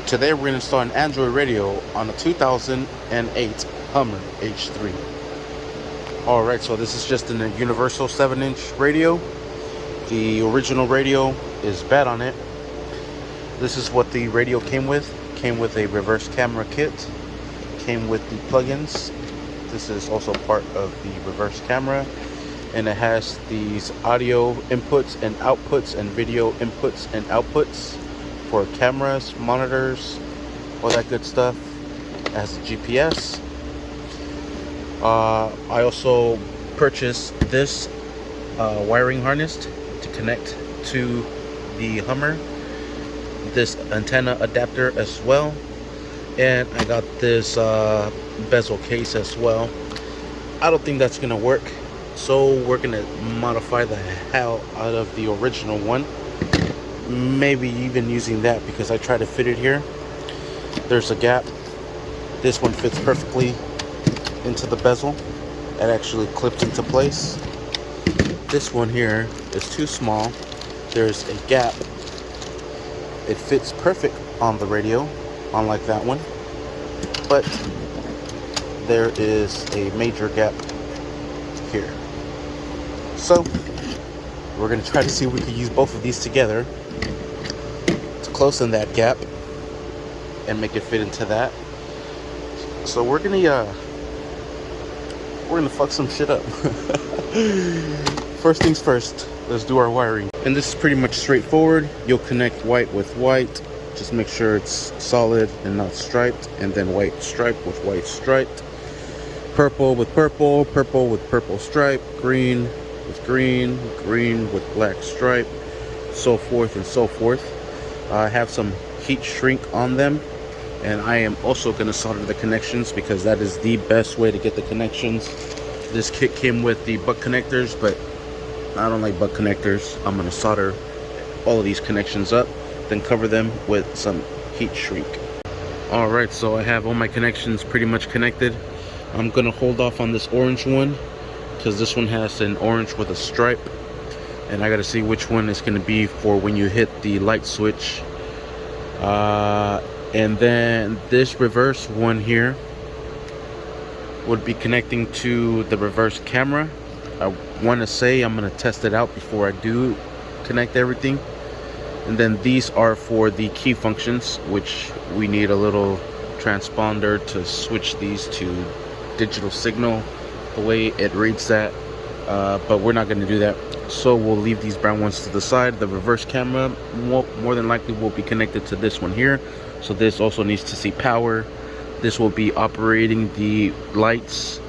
Today we're going to install an Android radio on a 2008 Hummer H3. Alright, so this is just a universal 7-inch radio. The original radio is bad on it. This is what the radio came with. Came with a reverse camera kit. Came with the plugins. This is also part of the reverse camera. And it has these audio inputs and outputs and video inputs and outputs for cameras, monitors, all that good stuff. It has a GPS. I also purchased this wiring harness to connect to the Hummer, this antenna adapter as well, and I got this bezel case as well. I don't think that's gonna work, so we're gonna modify the hell out of the original one, maybe even using that, because I tried to fit it here. There's a gap. This one fits perfectly into the bezel. It actually clips into place. This one here is too small. There's a gap. It fits perfect on the radio, unlike that one, but there is a major gap here. So we're going to try to see if we can use both of these together to close in that gap and make it fit into that. So we're gonna fuck some shit up. First things first, let's do our wiring. And this is pretty much straightforward. You'll connect white with white. Just make sure it's solid and not striped. And then white stripe with white striped. Purple with purple, purple with purple stripe, green with green, green with black stripe, so forth and so forth. I have some heat shrink on them, and I am also going to solder the connections because that is the best way to get the connections. This kit came with the butt connectors, but I don't like butt connectors. I'm going to solder all of these connections up, then cover them with some heat shrink. Alright, so I have all my connections pretty much connected. I'm going to hold off on this orange one because this one has an orange with a stripe, and I got to see which one is going to be for when you hit the light switch. And then this reverse one here would be connecting to the reverse camera. I want to say I'm going to test it out before I do connect everything. And then these are for the key functions, which we need a little transponder to switch these to digital signal, the way it reads that, but we're not going to do that, so we'll leave these brown ones to the side. The reverse camera more than likely will be connected to this one here, so this also needs to see power. This will be operating the lights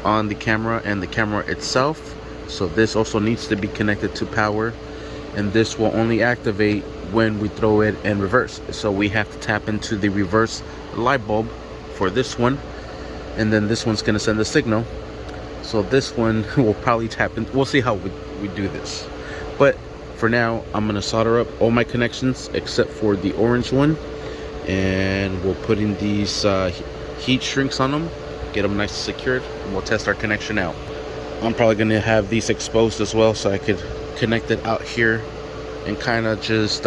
on the camera and the camera itself, so this also needs to be connected to power, and this will only activate when we throw it in reverse, so we have to tap into the reverse light bulb for this one, and then this one's going to send the signal. So this one will probably tap in. We'll see how we do this, but for now I'm going to solder up all my connections except for the orange one, and we'll put in these heat shrinks on them, get them nice and secured, and we'll test our connection out. I'm probably going to have these exposed as well, so I could connect it out here and kind of just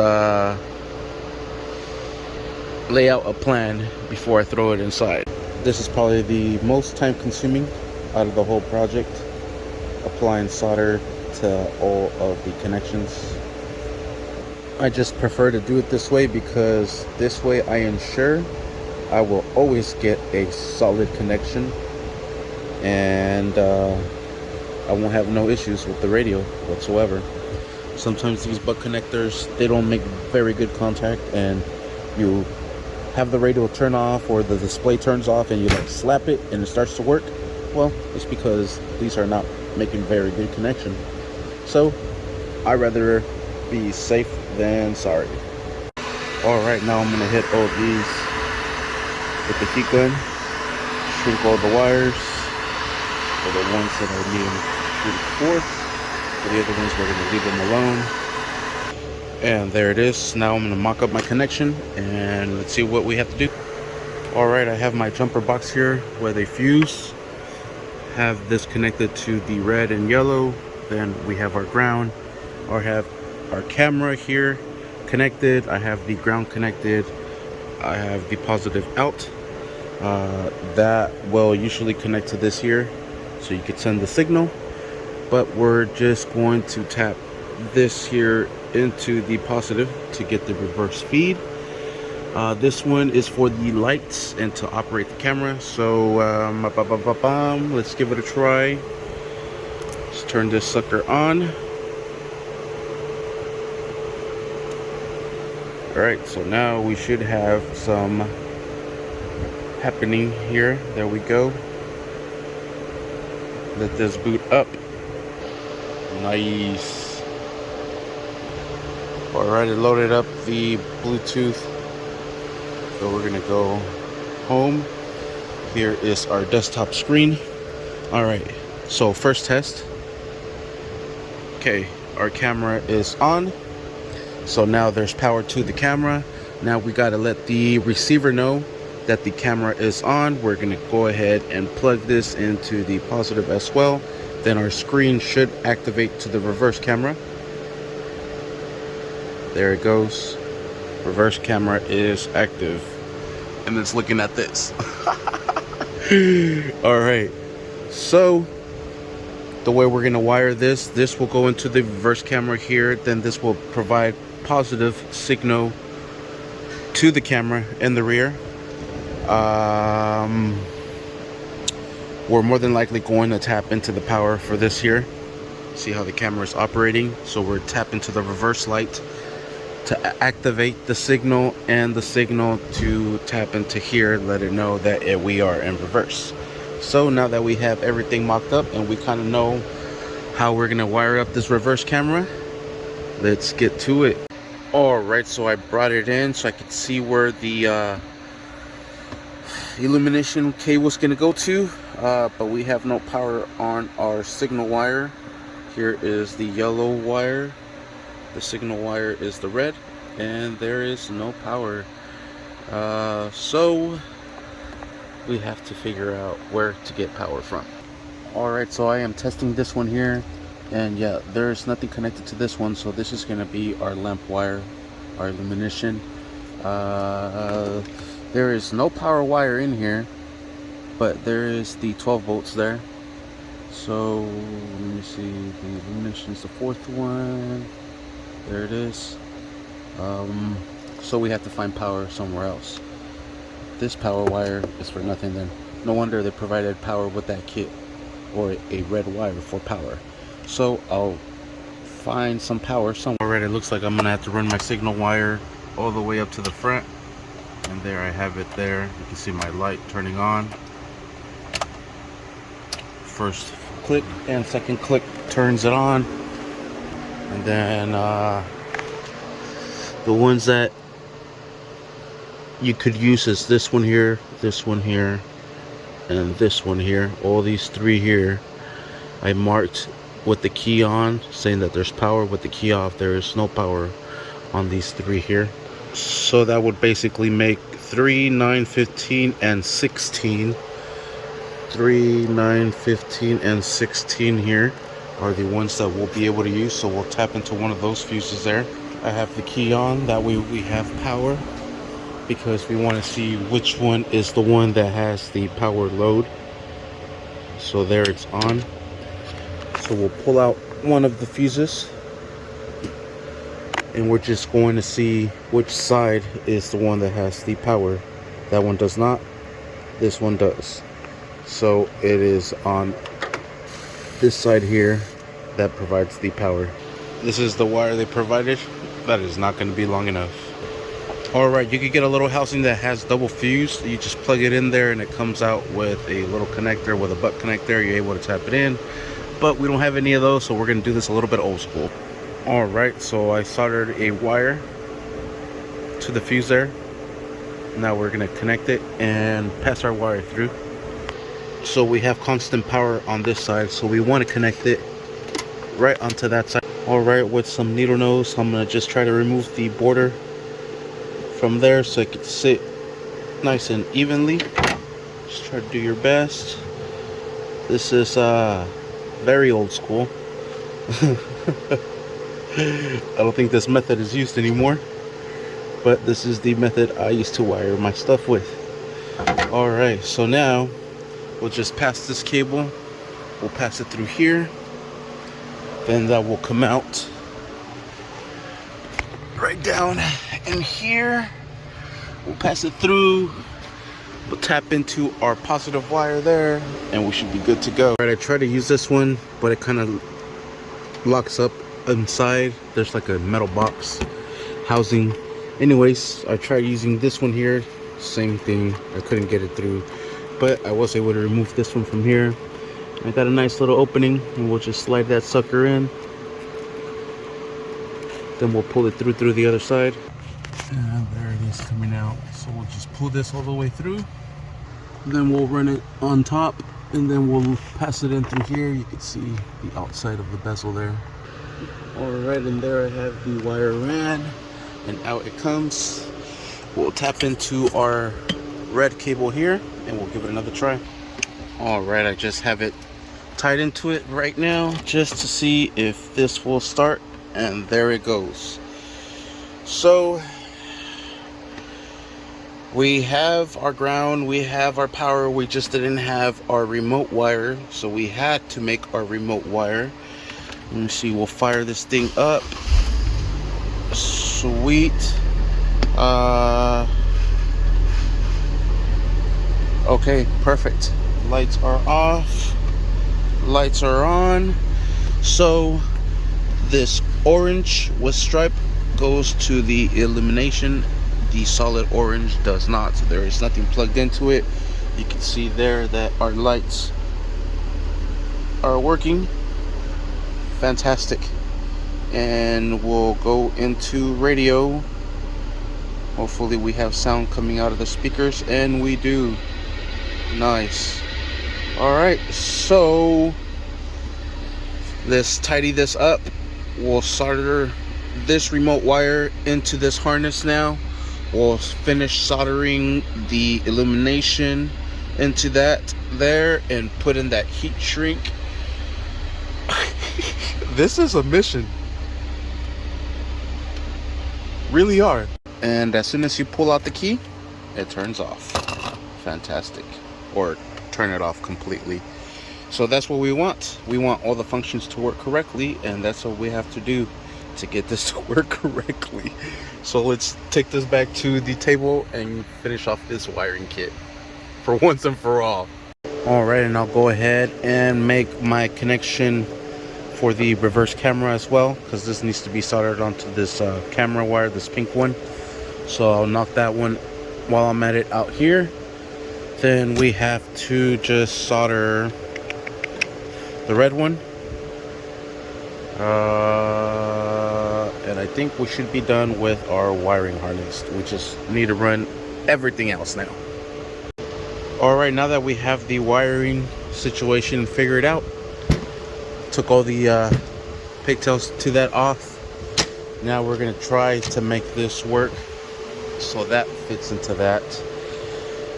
lay out a plan before I throw it inside. This is probably the most time consuming out of the whole project, applying solder to all of the connections. I just prefer to do it this way because this way I ensure I will always get a solid connection, and I won't have no issues with the radio whatsoever. Sometimes these butt connectors, they don't make very good contact, and you have the radio turn off or the display turns off and you like slap it and it starts to work. Well, it's because these are not making very good connection. So I'd rather be safe than sorry. Alright, now I'm going to hit all these with the heat gun, shrink all the wires for the ones that I need them to shrink for. For the other ones, we're going to leave them alone. And there it is. Now I'm going to mock up my connection and let's see what we have to do. Alright, I have my jumper box here where they fuse. Have this connected to the red and yellow. Then we have our ground. I have our camera here connected. I have the ground connected I have the positive out. That will usually connect to this here, so you could send the signal. But we're just going to tap this here into the positive to get the reverse feed. This one is for the lights and to operate the camera. So let's give it a try. Let's turn this sucker on. Alright, so now we should have some happening here. There we go. Let this boot up. Nice. Alright, it loaded up the Bluetooth. So we're gonna go home. Here is our desktop screen. Alright, so first test. Okay, our camera is on. So now there's power to the camera. Now we gotta let the receiver know that the camera is on. We're gonna go ahead and plug this into the positive as well. Then our screen should activate to the reverse camera. There it goes. Reverse camera is active. And it's looking at this. Alright, so the way we're gonna wire this will go into the reverse camera here. Then this will provide positive signal to the camera in the rear. We're more than likely going to tap into the power for this here. See how the camera is operating. So we're tapping to the reverse light to activate the signal, and the signal to tap into here, let it know that we are in reverse. So now that we have everything mocked up and we kind of know how we're gonna wire up this reverse camera, let's get to it. Alright, so I brought it in so I could see where the illumination cable is gonna go to, but we have no power on our signal wire. Here is the yellow wire, the signal wire is the red, and there is no power. So we have to figure out where to get power from. Alright, so I am testing this one here, and yeah, there's nothing connected to this one, so this is going to be our lamp wire, our illumination. There is no power wire in here, but there is the 12 volts there. So let me see, the illumination is the fourth one. There it is. So we have to find power somewhere else. This power wire is for nothing then. No wonder they provided power with that kit, or a red wire for power. So I'll find some power somewhere. Alright, it looks like I'm gonna have to run my signal wire all the way up to the front. And there I have it there. You can see my light turning on. First click and second click turns it on. And then the ones that you could use is this one here, and this one here. All these three here I marked with the key on, saying that there's power. With the key off, there is no power on these three here. So that would basically make 3, 9, 15, and 16. 3, 9, 15, and 16 here are the ones that we'll be able to use. So we'll tap into one of those fuses there. I have the key on, that way we have power, because we want to see which one is the one that has the power load. So there, it's on. So we'll pull out one of the fuses, and we're just going to see which side is the one that has the power. That one does not, this one does. So it is on this side here that provides the power. This is the wire they provided. That is not going to be long enough. Alright, you could get a little housing that has double fuse. You just plug it in there and it comes out with a little connector, with a butt connector. You're able to tap it in, but we don't have any of those, so we're going to do this a little bit old school. Alright, so I soldered a wire to the fuse there. Now we're going to connect it and pass our wire through. So we have constant power on this side, so we want to connect it right onto that side. Alright, with some needle nose, I'm going to just try to remove the border from there so it can sit nice and evenly. Just try to do your best. This is very old school. I don't think this method is used anymore. but this is the method I used to wire my stuff with. Alright, so now we'll just pass this cable, we'll pass it through here, then that will come out right down in here. We'll pass it through, we'll tap into our positive wire there, and we should be good to go. Alright, I tried to use this one, but it kind of locks up inside. There's like a metal box housing. Anyways, I tried using this one here, same thing, I couldn't get it through, but I was able to remove this one from here. I got a nice little opening, and we'll just slide that sucker in, then we'll pull it through the other side, and there it is coming out. So we'll just pull this all the way through, then we'll run it on top, and then we'll pass it in through here. You can see the outside of the bezel there. Alright, and there I have the wire ran, and out it comes. We'll tap into our red cable here, and we'll give it another try. Alright, I just have it tied into it right now, just to see if this will start, and there it goes. So we have our ground, we have our power, we just didn't have our remote wire, so we had to make our remote wire. Let me see, we'll fire this thing up. Sweet. Okay, perfect. Lights are off, lights are on. So this orange with stripe goes to the illumination, the solid orange does not. So there is nothing plugged into it. You can see there that our lights are working. Fantastic. And we'll go into radio. Hopefully we have sound coming out of the speakers, and we do. Nice. Alright, so let's tidy this up. We'll solder this remote wire into this harness now. We'll finish soldering the illumination into that there, and put in that heat shrink. This is a mission. Really hard. And as soon as you pull out the key, it turns off. Fantastic. Or turn it off completely. So that's what we want. We want all the functions to work correctly, and that's what we have to do to get this to work correctly. So let's take this back to the table and finish off this wiring kit for once and for all. Alright, and I'll go ahead and make my connection for the reverse camera as well, because this needs to be soldered onto this camera wire, this pink one. So I'll knock that one while I'm at it out here. Then we have to just solder the red one, and I think we should be done with our wiring harness. We just need to run everything else now. Alright, now that we have the wiring situation figured out, took all the pigtails to that off. Now we're gonna try to make this work so that fits into that.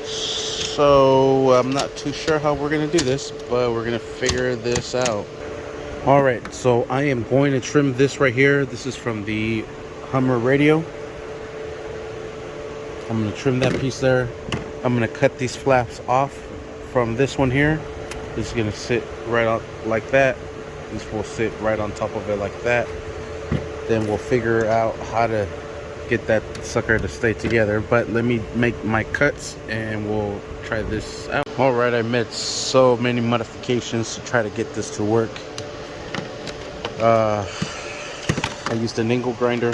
So I'm not too sure how we're gonna do this, but we're gonna figure this out. Alright, so I am going to trim this right here. This is from the Hummer radio. I'm gonna trim that piece there. I'm gonna cut these flaps off from this one here. This is gonna sit right on like that. This will sit right on top of it like that. Then we'll figure out how to get that sucker to stay together. But let me make my cuts and we'll try this out. Alright, I made so many modifications to try to get this to work. I used an angle grinder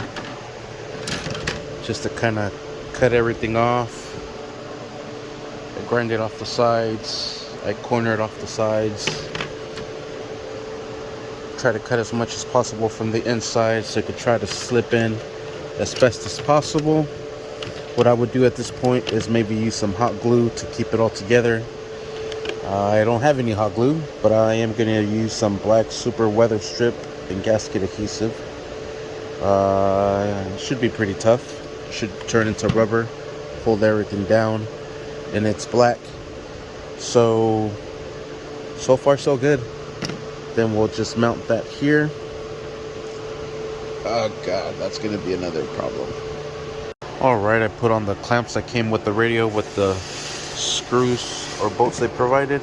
just to kind of cut everything off. I grinded off the sides, I cornered off the sides, try to cut as much as possible from the inside so it could try to slip in as best as possible. What I would do at this point is maybe use some hot glue to keep it all together. I don't have any hot glue, but I am going to use some black super weather strip and gasket adhesive. Should be pretty tough. Should turn into rubber, hold everything down, and it's black. So far so good. Then we'll just mount that here. Oh god, that's gonna be another problem. Alright, I put on the clamps that came with the radio with the screws or bolts they provided.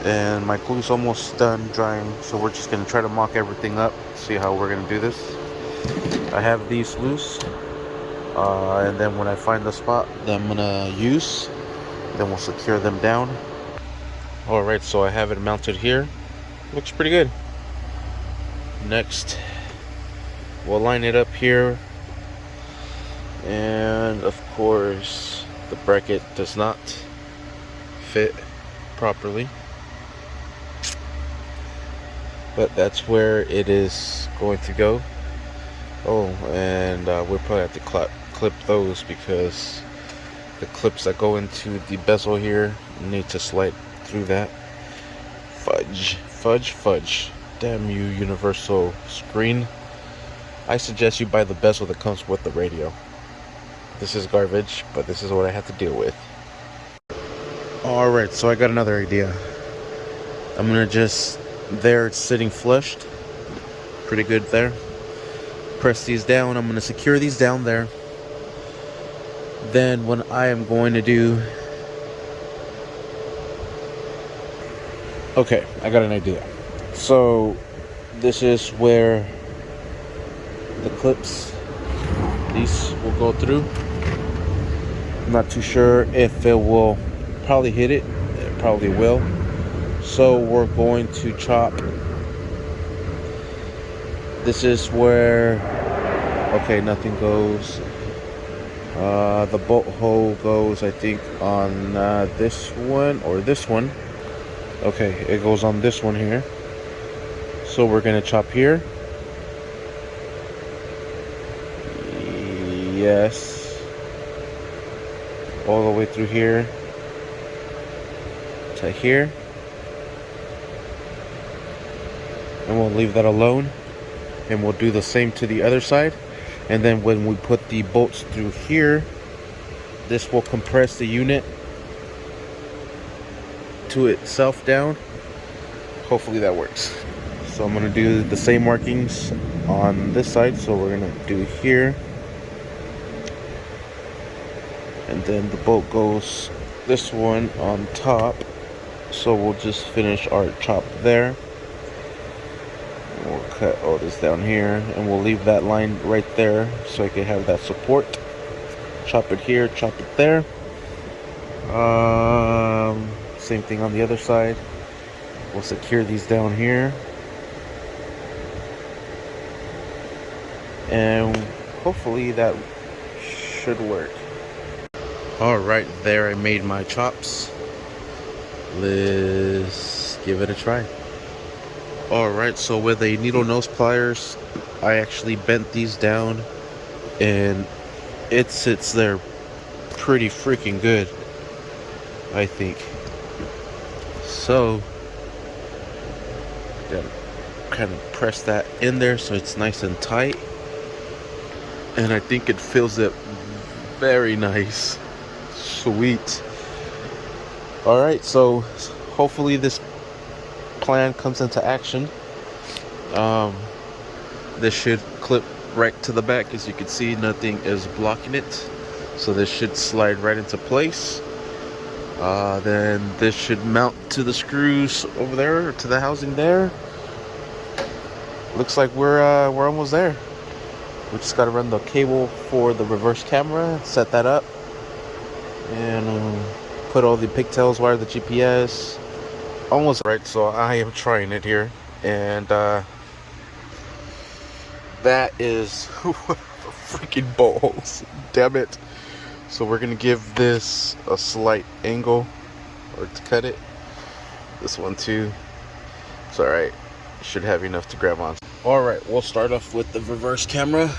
And my glue's almost done drying, so we're just going to try to mock everything up, see how we're going to do this. I have these loose, and then when I find the spot that I'm going to use, then we'll secure them down. Alright, so I have it mounted here. Looks pretty good. Next, we'll line it up here. And of course, the bracket does not fit properly. But that's where it is going to go. Oh, and we'll probably have to clip those because the clips that go into the bezel here need to slide through that. Fudge, fudge, fudge. Damn you, universal screen. I suggest you buy the bezel that comes with the radio. This is garbage, but this is what I have to deal with. Alright, so I got another idea. I'm gonna just, there it's sitting flushed. Pretty good there. Press these down. I'm gonna secure these down there. Then what I am going to do... Okay, I got an idea. So, this is where the clips, these will go through. I'm not too sure if it will probably hit it. It probably will. So we're going to chop. This is where, okay, nothing goes. The bolt hole goes, I think, on this one or this one. Okay, it goes on this one here. So we're gonna chop here. Yes. All the way through here to here. And we'll leave that alone. And we'll do the same to the other side. And then when we put the bolts through here, this will compress the unit to itself down. Hopefully that works. So I'm gonna do the same markings on this side. So we're gonna do here. And then the bolt goes this one on top. So we'll just finish our chop there. We'll cut all this down here and we'll leave that line right there so I can have that support. Chop it here, chop it there. Same thing on the other side. We'll secure these down here. And hopefully that should work. Alright, there I made my chops. Let's give it a try. Alright, so with a needle nose pliers, I actually bent these down and it sits there pretty freaking good, I think. So, gotta kind of press that in there so it's nice and tight. And I think it fills it very nice. Sweet. Alright, so hopefully this plan comes into action. This should clip right to the back. As you can see, nothing is blocking it, so this should slide right into place. Then this should mount to the screws over there, to the housing there. Looks like we're almost there. We just got to run the cable for the reverse camera, set that up, and put all the pigtails, wire the GPS. Almost right. So I am trying it here, and that is freaking balls. Damn it. So we're gonna give this a slight angle, or to cut it. This one too. It's alright. Should have enough to grab on. Alright, we'll start off with the reverse camera.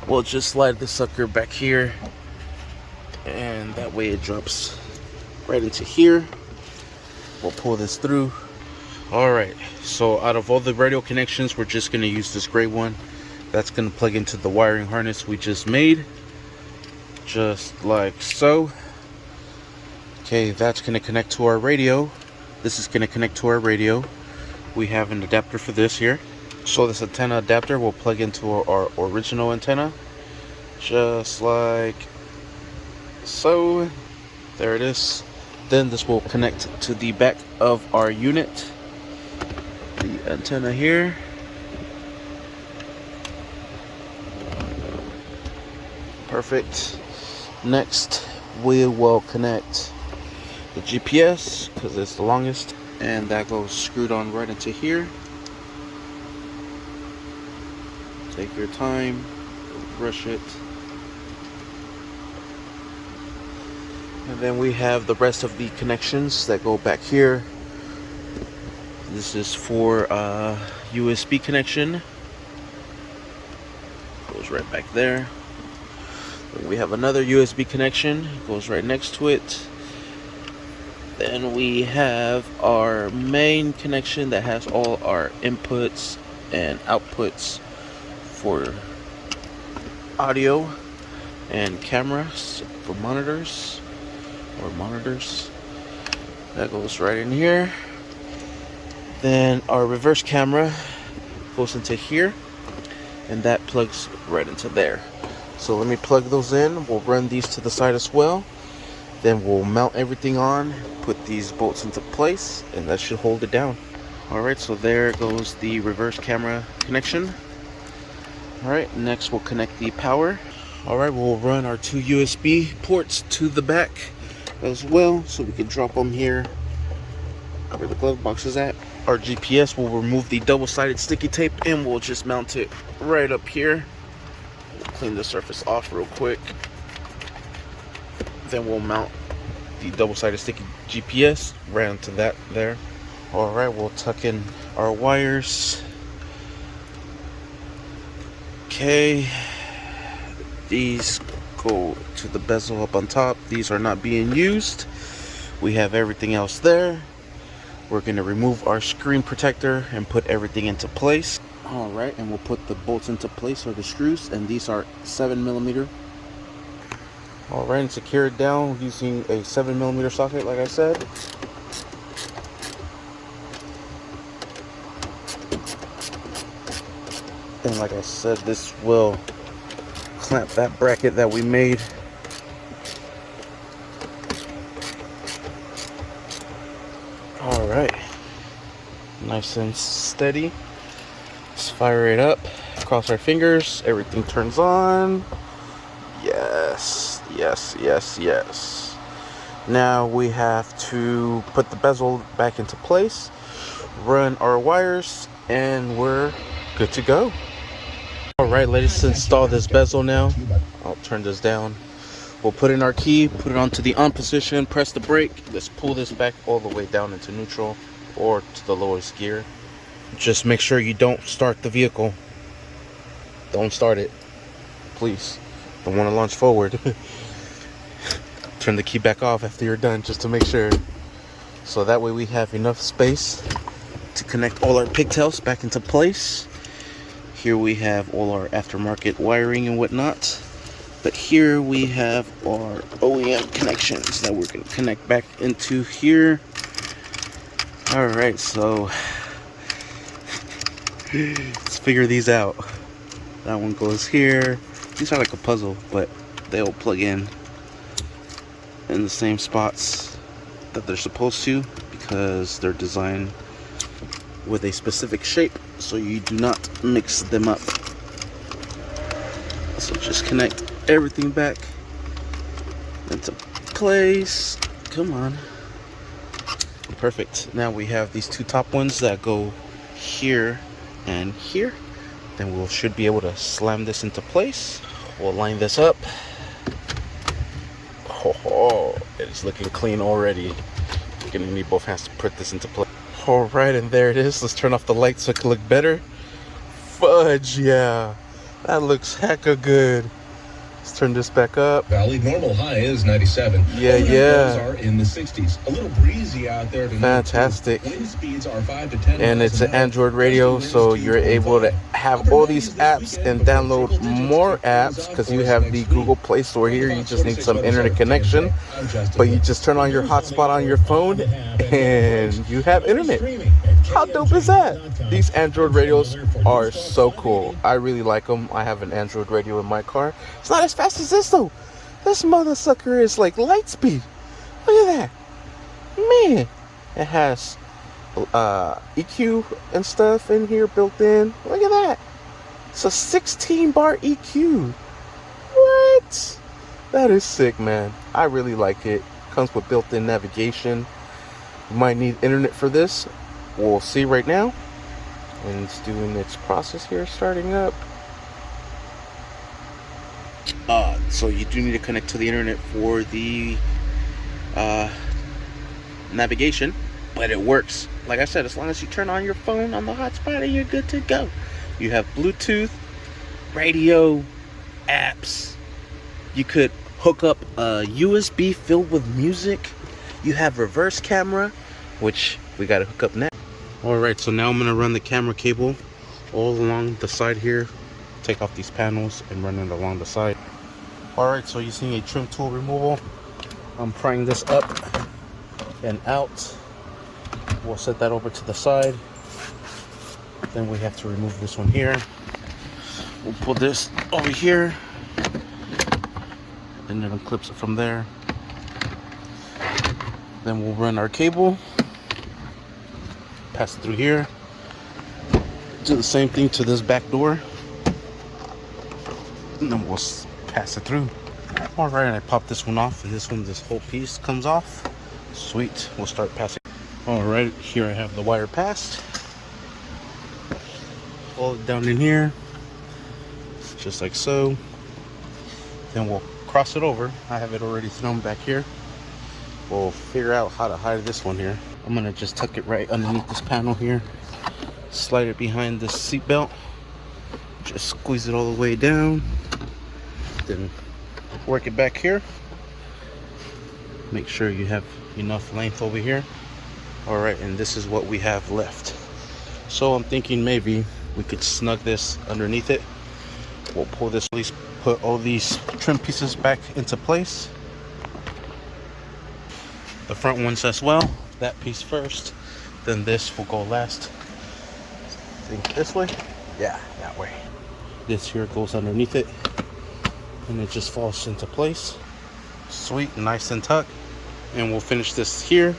We'll just slide the sucker back here, and that way it drops right into here. We'll pull this through. Alright, so out of all the radio connections, we're just going to use this gray one. That's going to plug into the wiring harness we just made. Just like so. Okay, that's going to connect to our radio. This is going to connect to our radio. We have an adapter for this here. So this antenna adapter will plug into our original antenna. just like so. There it is. Then this will connect to the back of our unit, the antenna here. Perfect. Next we will connect the GPS because it's the longest, and that goes screwed on right into here. Take your time, rush it. And then we have the rest of the connections that go back here. This is for USB connection. Goes right back there. Then we have another USB connection. Goes right next to it. Then we have our main connection that has all our inputs and outputs for audio and cameras for monitors. That goes right in here. Then our reverse camera goes into here, and that plugs right into there. So let me plug those in. We'll run these to the side as well. Then we'll mount everything on, put these bolts into place, and that should hold it down. Alright, so there goes the reverse camera connection. Alright, next we'll connect the power. Alright, we'll run our two USB ports to the back as well, so we can drop them here where the glove box is at. Our GPS, will remove the double-sided sticky tape and we'll just mount it right up here. We'll clean the surface off real quick. Then we'll mount the double-sided sticky GPS right onto that there. Alright, we'll tuck in our wires. Okay, these go to the bezel up on top. These are not being used. We have everything else there. We're going to remove our screen protector and put everything into place. Alright, and we'll put the bolts into place, or the screws, and these are 7mm. Alright, and secure it down using a 7mm socket, like I said. And like I said, this will clamp that bracket that we made. Alright, nice and steady. Let's fire it up. Cross our fingers. Everything turns on. Yes, yes, yes, yes. Now we have to put the bezel back into place, run our wires, and we're good to go. Alright, let's install this bezel now. I'll turn this down. We'll put in our key, put it onto the on position, press the brake. Let's pull this back all the way down into neutral or to the lowest gear. Just make sure you don't start the vehicle. Don't start it, please. Don't want to launch forward. Turn the key back off after you're done, just to make sure. So that way we have enough space to connect all our pigtails back into place. Here we have all our aftermarket wiring and whatnot. But here we have our OEM connections that we're going to connect back into here. Alright, so let's figure these out. That one goes here. These are like a puzzle, but they'll plug in the same spots that they're supposed to, because they're designed with a specific shape, so you do not mix them up. So just connect everything back into place. Come on. Perfect. Now we have these two top ones that go here and here. Then we should be able to slam this into place. We'll line this up. Oh, it's looking clean already. You're gonna need both hands to put this into place. Alright, and there it is. Let's turn off the light so it can look better. Fudge, yeah. That looks hecka good. Let's turn this back up. Valley normal high is 97. Yeah, yeah. Are in the 60s. A little breezy out there tonight. Fantastic. Wind speeds are 5 to 10. And it's an Android radio, so you're able to have all these apps and download more apps, because you have the Google Play Store here. You just need some internet connection, but you just turn on your hotspot on your phone and you have internet. How dope is that? These Android radios are so cool. I really like them. I have an Android radio in my car. It's not as fast as this though. This mother sucker is like light speed. Look at that. Man. It has EQ and stuff in here built in. Look at that. It's a 16 bar EQ. What? That is sick, man. I really like it. Comes with built-in navigation. You might need internet for this. We'll see right now. And it's doing its process here, starting up. So you do need to connect to the internet for the navigation, but it works. Like I said, as long as you turn on your phone on the hotspot, and you're good to go. You have Bluetooth, radio, apps. You could hook up a USB filled with music. You have reverse camera, which we got to hook up now. Alright, so now I'm going to run the camera cable all along the side here. Take off these panels and run it along the side. Alright, so using a trim tool removal, I'm prying this up and out. We'll set that over to the side. Then we have to remove this one here. We'll pull this over here, and then unclips it from there. Then we'll run our cable, pass it through here, do the same thing to this back door, and then we'll pass it through. All right, I popped this one off, and this whole piece comes off. Sweet. We'll start passing. All right, here I have the wire passed. Pull it down in here, just like so. Then we'll cross it over. I have it already thrown back here. We'll figure out how to hide this one here. I'm gonna just tuck it right underneath this panel here, slide it behind this seat belt, just squeeze it all the way down, then work it back here. Make sure you have enough length over here. All right, and this is what we have left. So I'm thinking maybe we could snug this underneath it. We'll pull this, at least put all these trim pieces back into place. The front ones as well. That piece first, then this will go last. Think this way? Yeah, that way. This here goes underneath it, and it just falls into place. Sweet, nice and tucked. And we'll finish this here.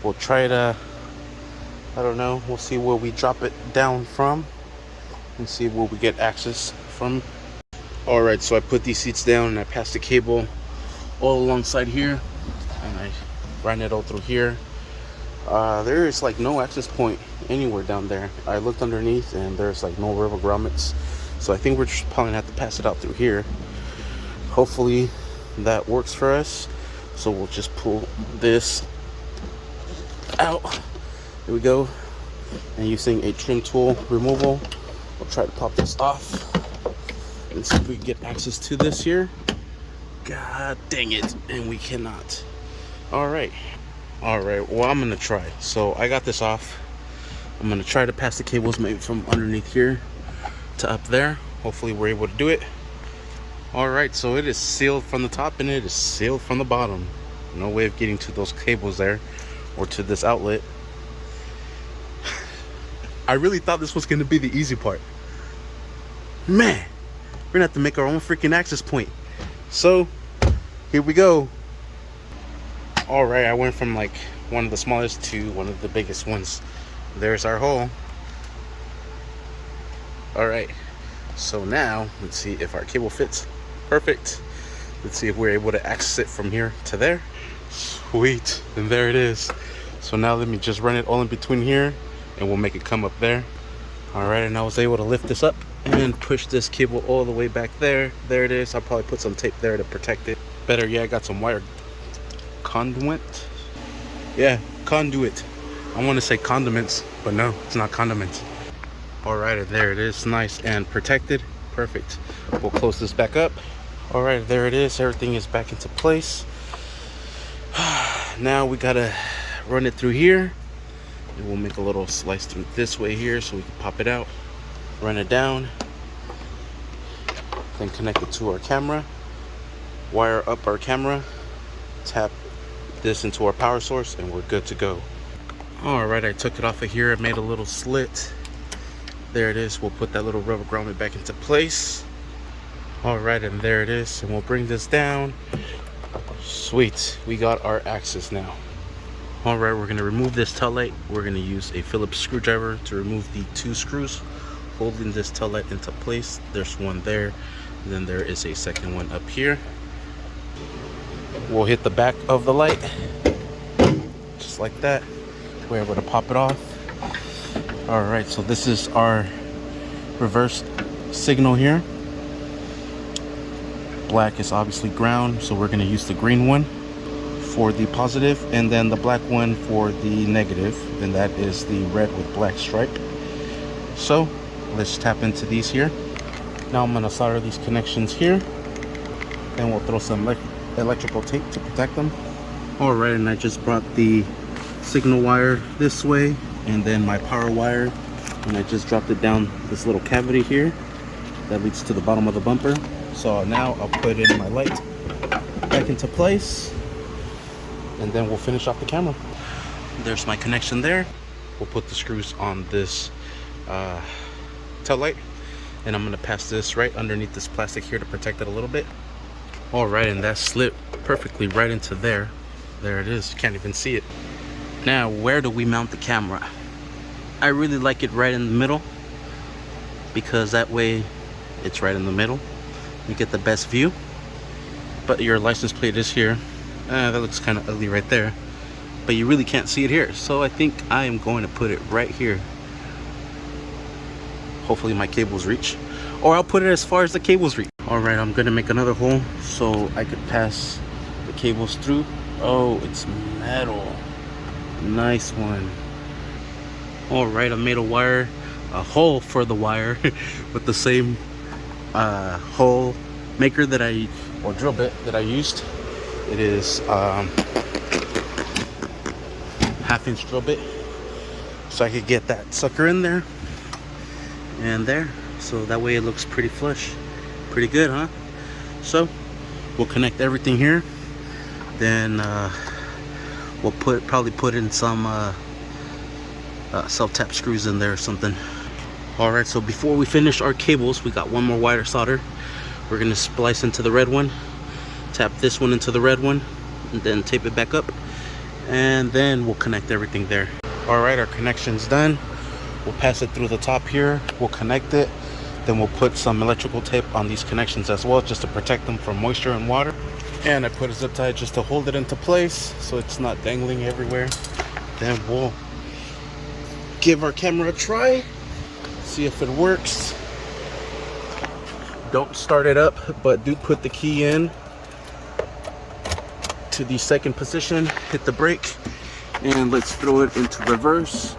We'll try to, I don't know, we'll see where we drop it down from and see where we get access from. All right, so I put these seats down and I passed the cable all alongside here, and I ran it all through here. There is like no access point anywhere down there. I looked underneath and there's like no rubber grommets, so I think we're just probably gonna have to pass it out through here. Hopefully that works for us. So we'll just pull this out. Here we go. And using a trim tool removal, we'll try to pop this off and see if we can get access to this here. God dang it, and we cannot. All right, well, I'm gonna try. So I got this off. I'm gonna try to pass the cables maybe from underneath here to up there. Hopefully we're able to do it. All right, so it is sealed from the top and it is sealed from the bottom. No way of getting to those cables there or to this outlet. I really thought this was gonna be the easy part. Man, we're gonna have to make our own freaking access point. So here we go. All right, I went from like one of the smallest to one of the biggest ones. There's our hole. All right, so now let's see if our cable fits. Perfect. Let's see if we're able to access it from here to there. Sweet, and there it is. So now let me just run it all in between here and we'll make it come up there. All right, and I was able to lift this up and push this cable all the way back there. There it is. I'll probably put some tape there to protect it. Better yet, I got some wire conduit. Yeah, conduit. I want to say condiments, but no, it's not condiments. All right, and there it is, nice and protected. Perfect. We'll close this back up. All right, there it is. Everything is back into place. Now we gotta run it through here, and we'll make a little slice through this way here so we can pop it out, run it down, then connect it to our camera, wire up our camera, tap this into our power source, and we're good to go. All right, I took it off of here. I made a little slit. There it is. We'll put that little rubber grommet back into place. All right, and there it is. And we'll bring this down. Sweet, we got our axis now. All right, we're gonna remove this tail light. We're gonna use a Phillips screwdriver to remove the 2 screws holding this tail light into place. There's one there, and then there is a second one up here. We'll hit the back of the light, just like that. We're able to pop it off. All right, so this is our reverse signal here. Black is obviously ground, so we're going to use the green one for the positive, and then the black one for the negative, and that is the red with black stripe. So let's tap into these here. Now I'm going to solder these connections here, and we'll throw some electrical tape to protect them. All right, and I just brought the signal wire this way, and then my power wire, and I just dropped it down this little cavity here that leads to the bottom of the bumper. So now I'll put in my light back into place, and then we'll finish off the camera. There's my connection there. We'll put the screws on this tail light, and I'm gonna pass this right underneath this plastic here to protect it a little bit. All right, and that slipped perfectly right into there. There it is, you can't even see it. Now, where do we mount the camera? I really like it right in the middle, because that way it's right in the middle. You get the best view. But your license plate is here. That looks kind of ugly right there, but you really can't see it here. So I think I am going to put it right here. Hopefully my cables reach, or I'll put it as far as the cables reach. All right, I'm gonna make another hole so I could pass the cables through. Oh, it's metal. Nice one. All right, I made a hole for the wire with the same hole maker that or drill bit that I used. It is 1/2-inch drill bit, so I could get that sucker in there and there, so that way it looks pretty flush. Pretty good, huh? So we'll connect everything here, then we'll probably put in some self-tap screws in there or something. All right, so before we finish our cables, we got one more wire solder. We're gonna splice into the red one, tap this one into the red one, and then tape it back up, and then we'll connect everything there. All right, our connection's done. We'll pass it through the top here, we'll connect it, then we'll put some electrical tape on these connections as well, just to protect them from moisture and water. And I put a zip tie just to hold it into place so it's not dangling everywhere. Then we'll give our camera a try, see if it works. Don't start it up, but do put the key in to the second position, hit the brake, and let's throw it into reverse.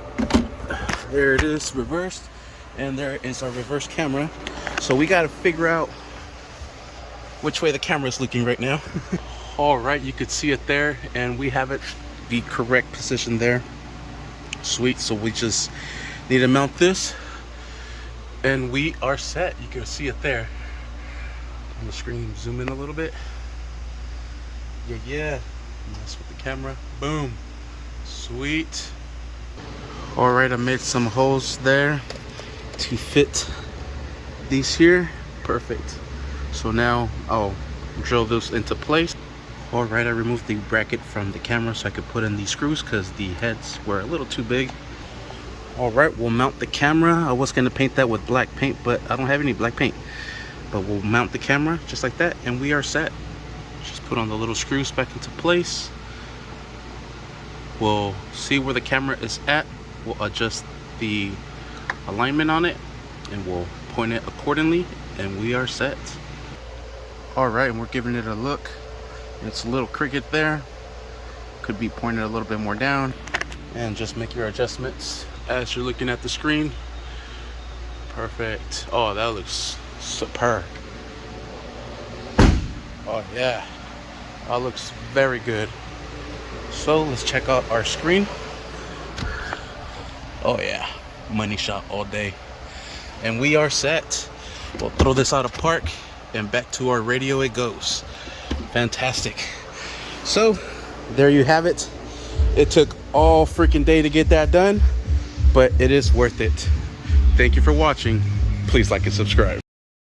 There it is, reversed, and there is our reverse camera. So we got to figure out which way the camera is looking right now. All right, you could see it there, and we have it the correct position there. Sweet, so we just need to mount this, and we are set. You can see it there on the screen. Zoom in a little bit. Yeah, mess with the camera. Boom, sweet. All right, I made some holes there to fit these here. Perfect. So now I'll drill those into place. All right, I removed the bracket from the camera so I could put in these screws because the heads were a little too big. All right, we'll mount the camera. I was gonna paint that with black paint, but I don't have any black paint. But we'll mount the camera just like that, and we are set. Just put on the little screws back into place. We'll see where the camera is at. We'll adjust the alignment on it, and we'll point it accordingly, and we are set. All right, and we're giving it a look. It's a little crooked there. Could be pointed a little bit more down. And just make your adjustments as you're looking at the screen. Perfect. Oh, that looks superb. Oh yeah, that looks very good. So let's check out our screen. Oh yeah, money shot all day. And we are set. We'll throw this out of park, and back to our radio it goes. Fantastic. So there you have it. It took all freaking day to get that done, but it is worth it. Thank you for watching. Please like and subscribe.